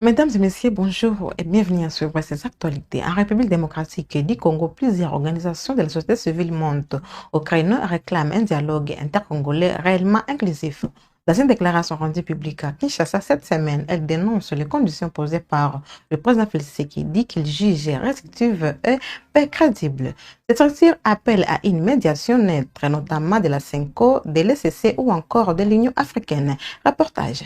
Mesdames et messieurs, bonjour et bienvenue à suivre ces actualités. En République démocratique du Congo, plusieurs organisations de la société civile montent. Ukraine réclame un dialogue intercongolais réellement inclusif. Dans une déclaration rendue publique à Kinshasa cette semaine, elle dénonce les conditions posées par le président Félix qui dit qu'il juge restrictives et peu crédibles. Cette structure appelle à une médiation neutre, notamment de la CENCO, de l'ECC ou encore de l'Union africaine. Reportage.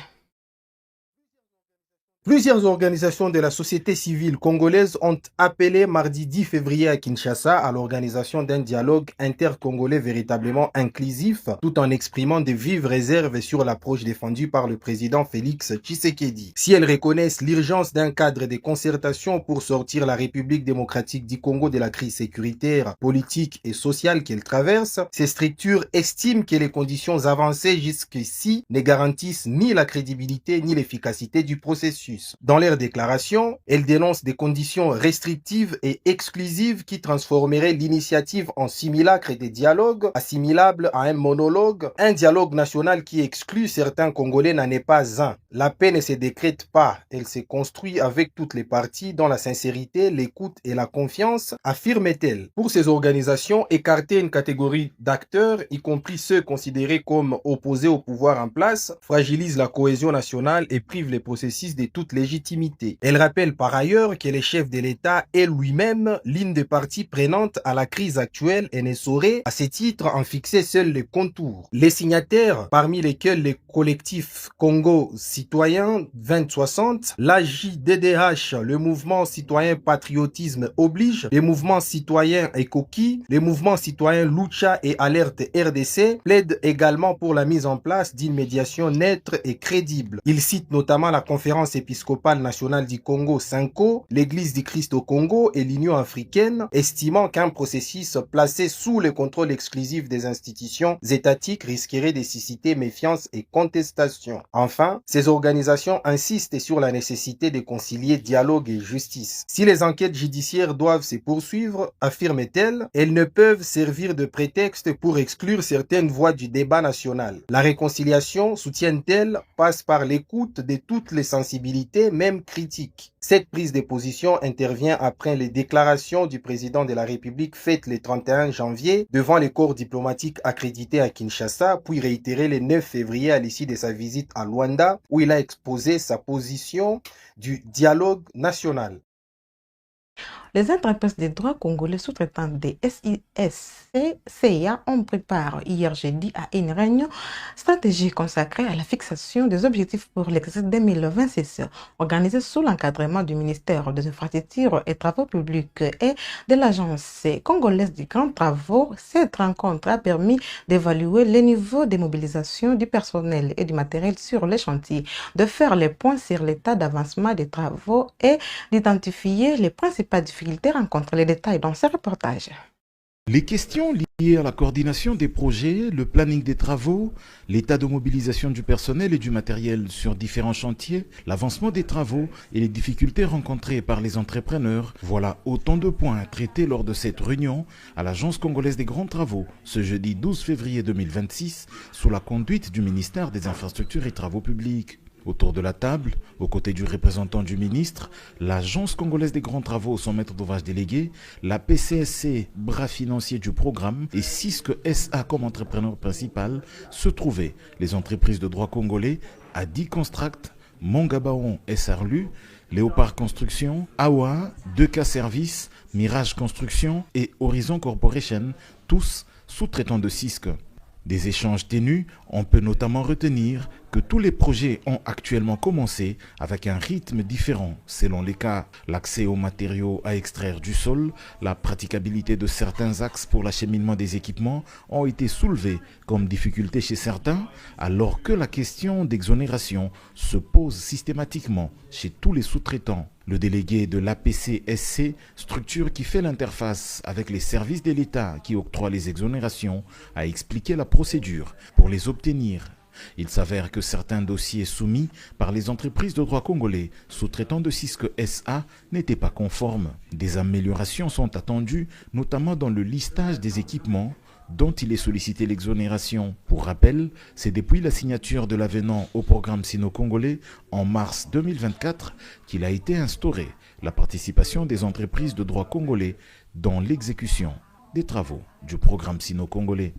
Plusieurs organisations de la société civile congolaise ont appelé mardi 10 février à Kinshasa à l'organisation d'un dialogue intercongolais véritablement inclusif, tout en exprimant de vives réserves sur l'approche défendue par le président Félix Tshisekedi. Si elles reconnaissent l'urgence d'un cadre de concertation pour sortir la République démocratique du Congo de la crise sécuritaire, politique et sociale qu'elle traverse, ces structures estiment que les conditions avancées jusqu'ici ne garantissent ni la crédibilité ni l'efficacité du processus. Dans leur déclaration, elles dénoncent des conditions restrictives et exclusives qui transformeraient l'initiative en simulacre de dialogue, assimilable à un monologue. Un dialogue national qui exclut certains Congolais n'en est pas un. La paix ne se décrète pas, elle se construit avec toutes les parties dans la sincérité, l'écoute et la confiance, affirme-t-elle. Pour ces organisations, écarter une catégorie d'acteurs, y compris ceux considérés comme opposés au pouvoir en place, fragilise la cohésion nationale et prive les processus de toute légitimité. Elle rappelle par ailleurs que le chef de l'État est lui-même l'une des parties prenantes à la crise actuelle et ne saurait, à ce titre, en fixer seuls les contours. Les signataires, parmi lesquels les collectifs Congo Citoyen 2060, l'AJDDH, le mouvement citoyen patriotisme oblige, les mouvements citoyens Ekoki, les mouvements citoyens Lucha et Alerte RDC, plaident également pour la mise en place d'une médiation neutre et crédible. Ils citent notamment la conférence épiscopale nationale du Congo (CENCO), l'Église du Christ au Congo et l'Union africaine, estimant qu'un processus placé sous le contrôle exclusif des institutions étatiques risquerait de susciter méfiance et contestation. Enfin, ces organisations insistent sur la nécessité de concilier dialogue et justice. Si les enquêtes judiciaires doivent se poursuivre, affirme-t-elle, elles ne peuvent servir de prétexte pour exclure certaines voix du débat national. La réconciliation, soutient-elle, passe par l'écoute de toutes les sensibilités, même critiques. Cette prise de position intervient après les déclarations du président de la République faites le 31 janvier devant les corps diplomatiques accrédités à Kinshasa, puis réitérées le 9 février à l'issue de sa visite à Luanda, où il a exposé sa position du dialogue national. Les entreprises des droits congolais sous-traitantes des SISCA ont pris part hier jeudi à une réunion stratégique consacrée à la fixation des objectifs pour l'exercice 2026, organisée sous l'encadrement du ministère des Infrastructures et Travaux publics et de l'Agence congolaise des grands travaux. Cette rencontre a permis d'évaluer le niveau de mobilisation du personnel et du matériel sur les chantiers, de faire les points sur l'état d'avancement des travaux et d'identifier les principales difficultés rencontrent. Les détails dans ce reportage. Les questions liées à la coordination des projets, le planning des travaux, l'état de mobilisation du personnel et du matériel sur différents chantiers, l'avancement des travaux et les difficultés rencontrées par les entrepreneurs, voilà autant de points traités lors de cette réunion à l'Agence congolaise des grands travaux ce jeudi 12 février 2026 sous la conduite du ministère des Infrastructures et Travaux publics. Autour de la table, aux côtés du représentant du ministre, l'Agence congolaise des grands travaux, son maître d'ouvrage délégué, la PCSC, bras financier du programme, et Cisque SA comme entrepreneur principal, se trouvaient les entreprises de droit congolais Adi Construct, Mongabaon SRLU, Léopard Construction, AOA, 2K Service, Mirage Construction et Horizon Corporation, tous sous-traitants de Cisque. Des échanges ténus, on peut notamment retenir que tous les projets ont actuellement commencé avec un rythme différent selon les cas. L'accès aux matériaux à extraire du sol, la praticabilité de certains axes pour l'acheminement des équipements ont été soulevés comme difficulté chez certains, alors que la question d'exonération se pose systématiquement chez tous les sous-traitants. Le délégué de l'APCSC, structure qui fait l'interface avec les services de l'État qui octroient les exonérations, a expliqué la procédure pour les obtenir. Il s'avère que certains dossiers soumis par les entreprises de droit congolais sous-traitants de Cisque SA n'étaient pas conformes. Des améliorations sont attendues, notamment dans le listage des équipements, dont il est sollicité l'exonération. Pour rappel, c'est depuis la signature de l'avenant au programme sino-congolais en mars 2024 qu'il a été instauré la participation des entreprises de droit congolais dans l'exécution des travaux du programme sino-congolais.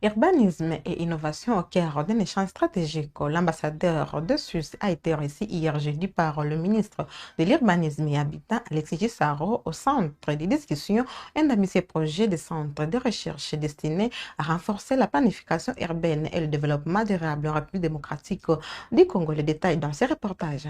Urbanisme et innovation au cœur d'un échange stratégique. L'ambassadeur de Suisse a été reçu hier jeudi par le ministre de l'Urbanisme et Habitat, Alexis Gisaro, au centre de discussion, un d'ambitieux projets de centre de recherche destiné à renforcer la planification urbaine et le développement durable en République démocratique du Congo. Les détails dans ces reportages.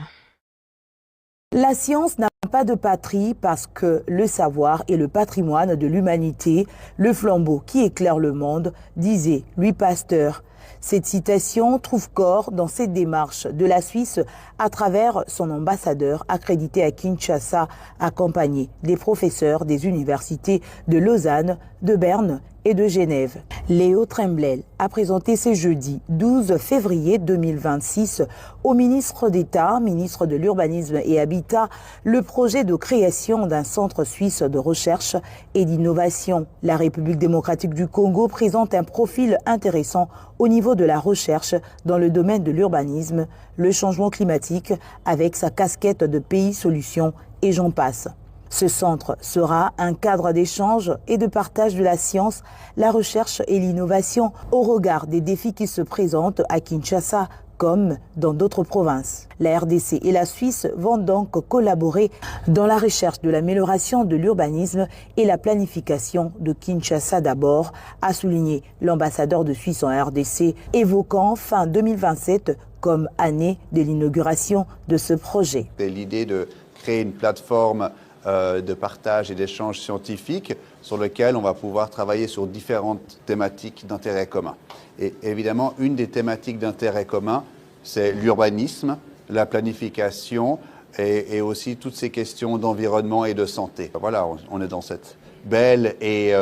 La science n'a pas de patrie parce que le savoir est le patrimoine de l'humanité, le flambeau qui éclaire le monde, disait Louis Pasteur. Cette citation trouve corps dans cette démarche de la Suisse à travers son ambassadeur accrédité à Kinshasa, accompagné des professeurs des universités de Lausanne, de Berne et de Genève. Léo Tremblay a présenté ce jeudi 12 février 2026 au ministre d'État, ministre de l'Urbanisme et Habitat, le projet de création d'un centre suisse de recherche et d'innovation. La République démocratique du Congo présente un profil intéressant au niveau de la recherche dans le domaine de l'urbanisme, le changement climatique avec sa casquette de pays solutions et j'en passe. Ce centre sera un cadre d'échange et de partage de la science, la recherche et l'innovation au regard des défis qui se présentent à Kinshasa comme dans d'autres provinces. La RDC et la Suisse vont donc collaborer dans la recherche de l'amélioration de l'urbanisme et la planification de Kinshasa d'abord, a souligné l'ambassadeur de Suisse en RDC, évoquant fin 2027 comme année de l'inauguration de ce projet. C'est l'idée de créer une plateforme de partage et d'échange scientifique sur lequel on va pouvoir travailler sur différentes thématiques d'intérêt commun. Et évidemment, une des thématiques d'intérêt commun, c'est l'urbanisme, la planification et aussi toutes ces questions d'environnement et de santé. Voilà, on est dans cette belle et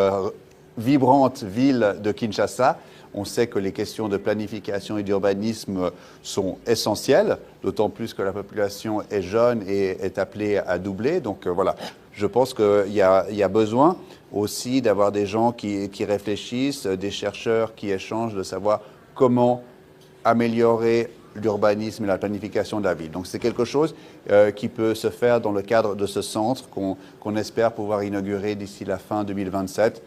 vibrante ville de Kinshasa. On sait que les questions de planification et d'urbanisme sont essentielles, d'autant plus que la population est jeune et est appelée à doubler. Donc voilà, je pense qu'il y a besoin aussi d'avoir des gens qui réfléchissent, des chercheurs qui échangent, de savoir comment améliorer l'urbanisme et la planification de la ville. Donc c'est quelque chose qui peut se faire dans le cadre de ce centre qu'on espère pouvoir inaugurer d'ici la fin 2027.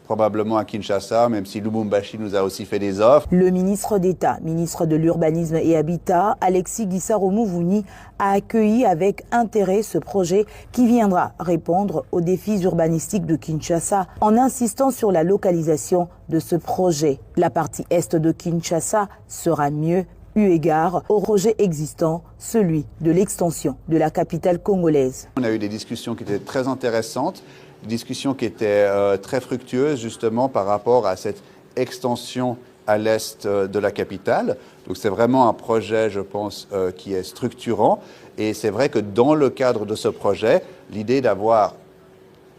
Probablement à Kinshasa, même si Lubumbashi nous a aussi fait des offres. Le ministre d'État, ministre de l'Urbanisme et Habitat, Alexis Gisaro-Mouvouni, a accueilli avec intérêt ce projet qui viendra répondre aux défis urbanistiques de Kinshasa en insistant sur la localisation de ce projet. La partie est de Kinshasa sera mieux eu égard au projet existant, celui de l'extension de la capitale congolaise. On a eu des discussions qui étaient très intéressantes, discussion qui était très fructueuse justement par rapport à cette extension à l'est de la capitale. Donc c'est vraiment un projet, je pense, qui est structurant. Et c'est vrai que dans le cadre de ce projet, l'idée d'avoir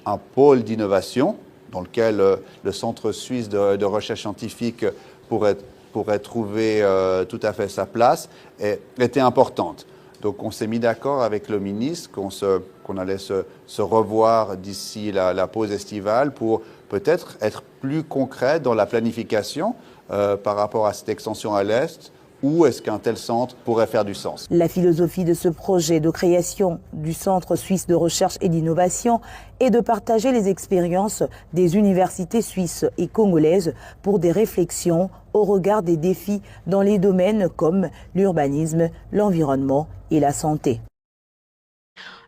un pôle d'innovation dans lequel le Centre suisse de recherche scientifique pourrait trouver tout à fait sa place était importante. Donc on s'est mis d'accord avec le ministre qu'on allait se revoir d'ici la pause estivale pour peut-être être plus concret dans la planification par rapport à cette extension à l'Est. Où est-ce qu'un tel centre pourrait faire du sens? La philosophie de ce projet de création du Centre suisse de recherche et d'innovation est de partager les expériences des universités suisses et congolaises pour des réflexions au regard des défis dans les domaines comme l'urbanisme, l'environnement et la santé.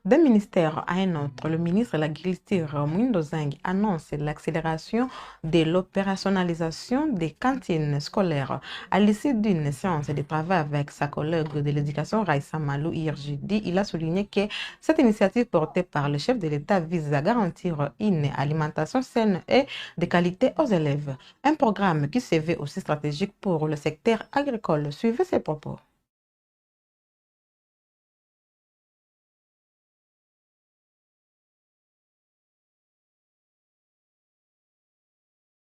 D'un ministère à un autre, le ministre de l'Agriculture, Mwindo Zeng, annonce l'accélération de l'opérationnalisation des cantines scolaires. À l'issue d'une séance de travail avec sa collègue de l'éducation, Raissa Malou, hier jeudi, il a souligné que cette initiative portée par le chef de l'État vise à garantir une alimentation saine et de qualité aux élèves. Un programme qui se veut aussi stratégique pour le secteur agricole. Suivez ses propos.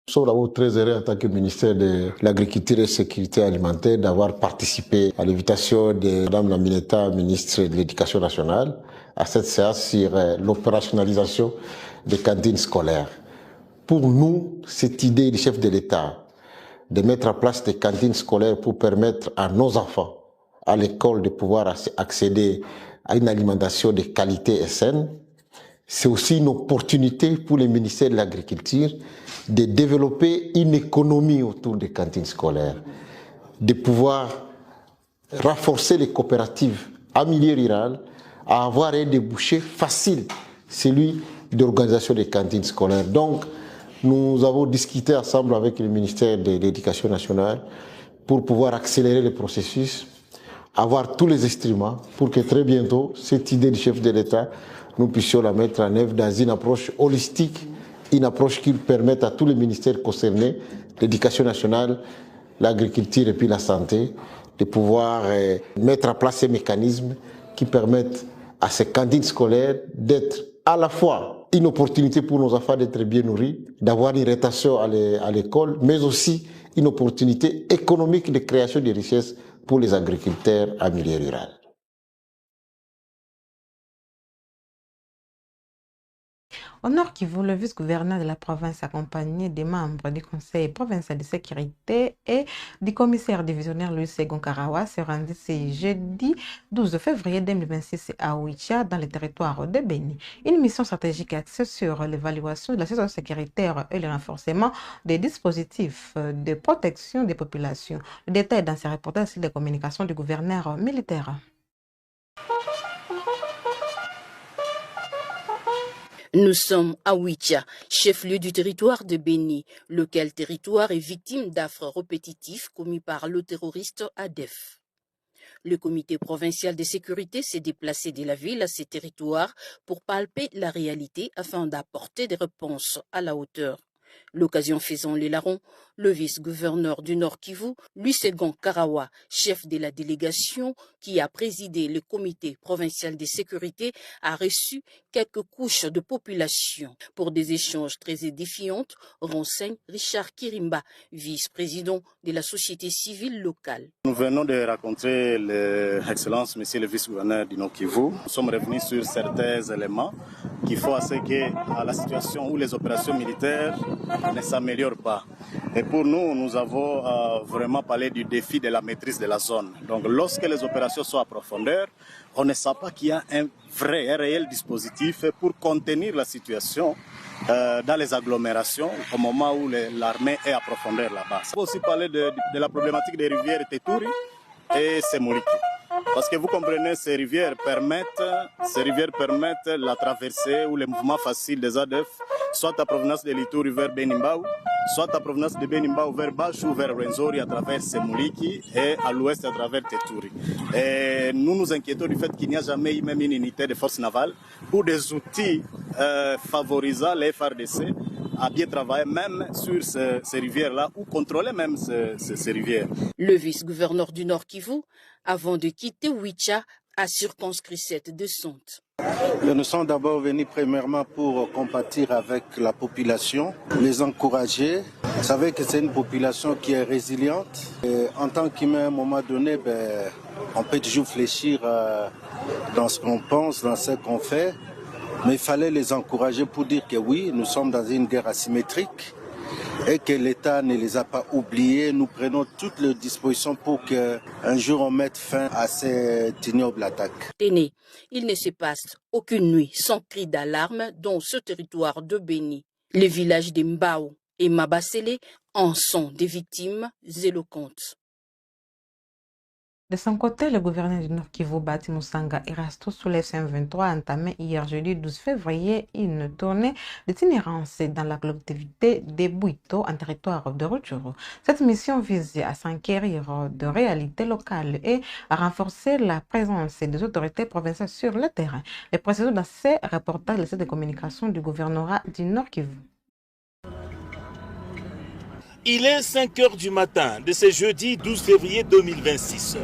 Nous sommes d'abord très heureux en tant que ministère de l'Agriculture et de la Sécurité alimentaire d'avoir participé à l'invitation de Mme Lamineta, ministre de l'Éducation nationale, à cette séance sur l'opérationnalisation des cantines scolaires. Pour nous, cette idée du chef de l'État de mettre en place des cantines scolaires pour permettre à nos enfants à l'école de pouvoir accéder à une alimentation de qualité et saine, c'est aussi une opportunité pour le ministère de l'Agriculture de développer une économie autour des cantines scolaires, de pouvoir renforcer les coopératives en milieu rural, à avoir un débouché facile, celui d'organisation des cantines scolaires. Donc, nous avons discuté ensemble avec le ministère de l'Éducation nationale pour pouvoir accélérer le processus, avoir tous les instruments pour que très bientôt, cette idée du chef de l'État, nous puissions la mettre en œuvre dans une approche holistique, une approche qui permette à tous les ministères concernés, l'Éducation nationale, l'agriculture et puis la santé, de pouvoir mettre en place ces mécanismes qui permettent à ces cantines scolaires d'être à la fois une opportunité pour nos enfants d'être bien nourris, d'avoir une rétention à l'école, mais aussi une opportunité économique de création de richesses pour les agriculteurs en milieu rural. Au Nord Kivu, le vice-gouverneur de la province accompagné des membres du Conseil provincial de sécurité et du commissaire divisionnaire Louis Segon Karawa se rendit ce jeudi 12 février 2026 à Oicha, dans le territoire de Beni. Une mission stratégique axée sur l'évaluation de la situation sécuritaire et le renforcement des dispositifs de protection des populations. Le détail dans ces reportages sur les communications du gouverneur militaire. Nous sommes à Oicha, chef-lieu du territoire de Beni, lequel territoire est victime d'affres répétitifs commis par le terroriste ADEF. Le comité provincial de sécurité s'est déplacé de la ville à ces territoires pour palper la réalité afin d'apporter des réponses à la hauteur. L'occasion faisant les larrons, le vice-gouverneur du Nord Kivu, Louis Segon Karawa, chef de la délégation qui a présidé le comité provincial de sécurité, a reçu quelques couches de population. Pour des échanges très édifiants, renseigne Richard Kirimba, vice-président de la société civile locale. Nous venons de rencontrer l'excellence, monsieur le vice-gouverneur du Nord Kivu. Nous sommes revenus sur certains éléments qui font à ce que la situation où les opérations militaires ne s'améliorent pas. Et pour nous, nous avons vraiment parlé du défi de la maîtrise de la zone. Donc lorsque les opérations sont à profondeur, on ne sait pas qu'il y a un réel dispositif pour contenir la situation dans les agglomérations au moment où l'armée est à profondeur là-bas. On peut aussi parler de la problématique des rivières Teturi et Semuliki. Parce que vous comprenez, ces rivières permettent la traversée ou le mouvement facile des ADF, soit à provenance de l'Ituri vers Benimbaou, soit à provenance de Benimbaou vers Bachou, vers Rwenzori à travers Semuliki et à l'ouest à travers Teturi. Et nous nous inquiétons du fait qu'il n'y a jamais eu même une unité de force navale pour des outils favorisant les FARDC à bien travailler même sur ces rivières-là ou contrôler même ces rivières. Le vice-gouverneur du Nord Kivu, avant de quitter Oicha, a circonscrit cette descente. Nous sommes d'abord venus premièrement pour compatir avec la population, les encourager. Vous savez que c'est une population qui est résiliente. Et en tant qu'humain, à un moment donné, on peut toujours fléchir dans ce qu'on pense, dans ce qu'on fait. Mais il fallait les encourager pour dire que oui, nous sommes dans une guerre asymétrique et que l'État ne les a pas oubliés. Nous prenons toutes les dispositions pour qu'un jour on mette fin à cette ignoble attaque. Téné, il ne se passe aucune nuit sans cri d'alarme dans ce territoire de Beni. Les villages de Mbao et Mabasele en sont des victimes éloquentes. De son côté, le gouverneur du Nord Kivu, Bati Musanga Erasto, sous les M23, a entamé hier jeudi 12 février une tournée d'itinérance dans la collectivité de Bwito, en territoire de Rutshuru. Cette mission vise à s'enquérir de réalités locales et à renforcer la présence des autorités provinciales sur le terrain. Les précisions dans ces reportages de cette communication du gouvernorat du Nord Kivu. Il est 5 h du matin de ce jeudi 12 février 2026.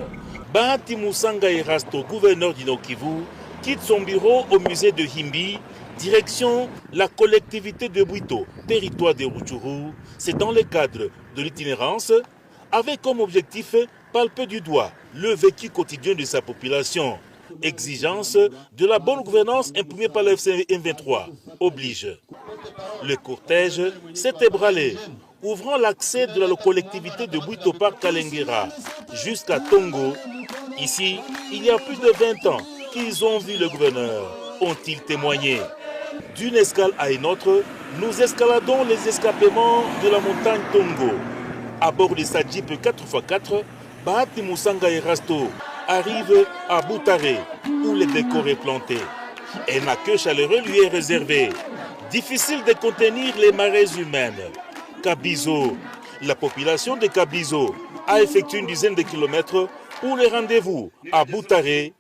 Bahati Musanga Erasto, gouverneur du Nord Kivu, quitte son bureau au musée de Himbi, direction la collectivité de Bwito, territoire de Rutshuru. C'est dans le cadre de l'itinérance, avec comme objectif palper du doigt le vécu quotidien de sa population. Exigence de la bonne gouvernance imprimée par le FC M23 oblige. Le cortège s'est ébranlé, ouvrant l'accès de la collectivité de Buitopar-Kalengera jusqu'à Tongo. Ici, il y a plus de 20 ans qu'ils ont vu le gouverneur, ont-ils témoigné. D'une escale à une autre, nous escaladons les escapements de la montagne Tongo. À bord de sa Jeep 4x4, Bahati Musanga Erasto arrive à Boutaré, où le décor est planté. Un accueil chaleureux lui est réservé. Difficile de contenir les marées humaines. Kabizo, la population de Kabizo a effectué une dizaine de kilomètres pour le rendez-vous à Boutaré.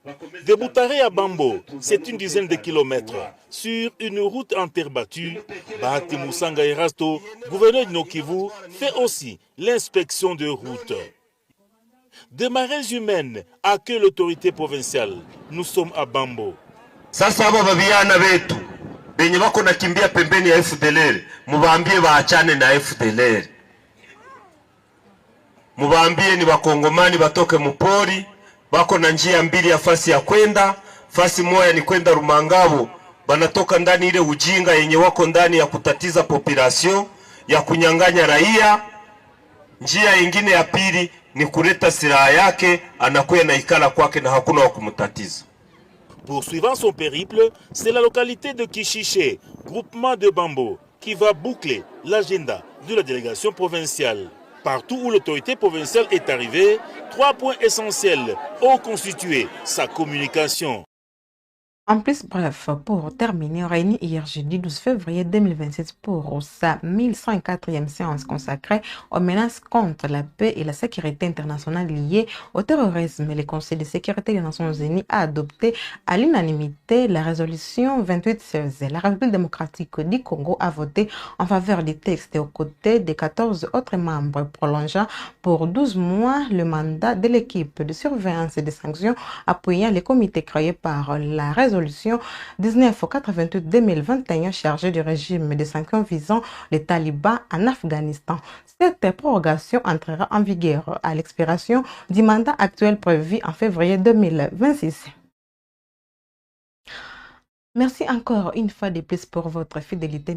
De Boutaré à Bambo, c'est une dizaine de kilomètres. Sur une route en terre battue, Bahati Musanga Erasto, gouverneur de Nord-Kivu, fait aussi l'inspection de route. De marées humaines accueille l'autorité provinciale. Nous sommes à Bambo. Sasa aba babiana betu benye bako nakimbia pembeni ya FDLR, mubambie baachane na FDLR. Mubambie ni bakongomani batoke mupori, bako na njia mbili ya fasi ya kwenda, fasi moja ni kwenda Rumangabo, banatoka ndani ile ujinga yenye wako ndani ya kutatiza population, ya kunyang'anya raia. Njia ingine ya pili ni kuleta silaha yake, anakuya na ikala kwake na hakuna wa kumtatiza. Poursuivant son périple, c'est la localité de Kishiché, groupement de Bambo, qui va boucler l'agenda de la délégation provinciale. Partout où l'autorité provinciale est arrivée, 3 points essentiels ont constitué sa communication. En plus, bref, pour terminer, réuni hier jeudi 12 février 2026 pour sa 1104e séance consacrée aux menaces contre la paix et la sécurité internationale liées au terrorisme. Le Conseil de sécurité des Nations Unies a adopté à l'unanimité la résolution 2816. La République démocratique du Congo a voté en faveur du texte aux côtés des 14 autres membres, prolongeant pour 12 mois le mandat de l'équipe de surveillance et de sanctions appuyant les comités créés par la résolution 1988-2021 chargée du régime de sanctions visant les talibans en Afghanistan. Cette prorogation entrera en vigueur à l'expiration du mandat actuel prévu en février 2026. Merci encore une fois de plus pour votre fidélité.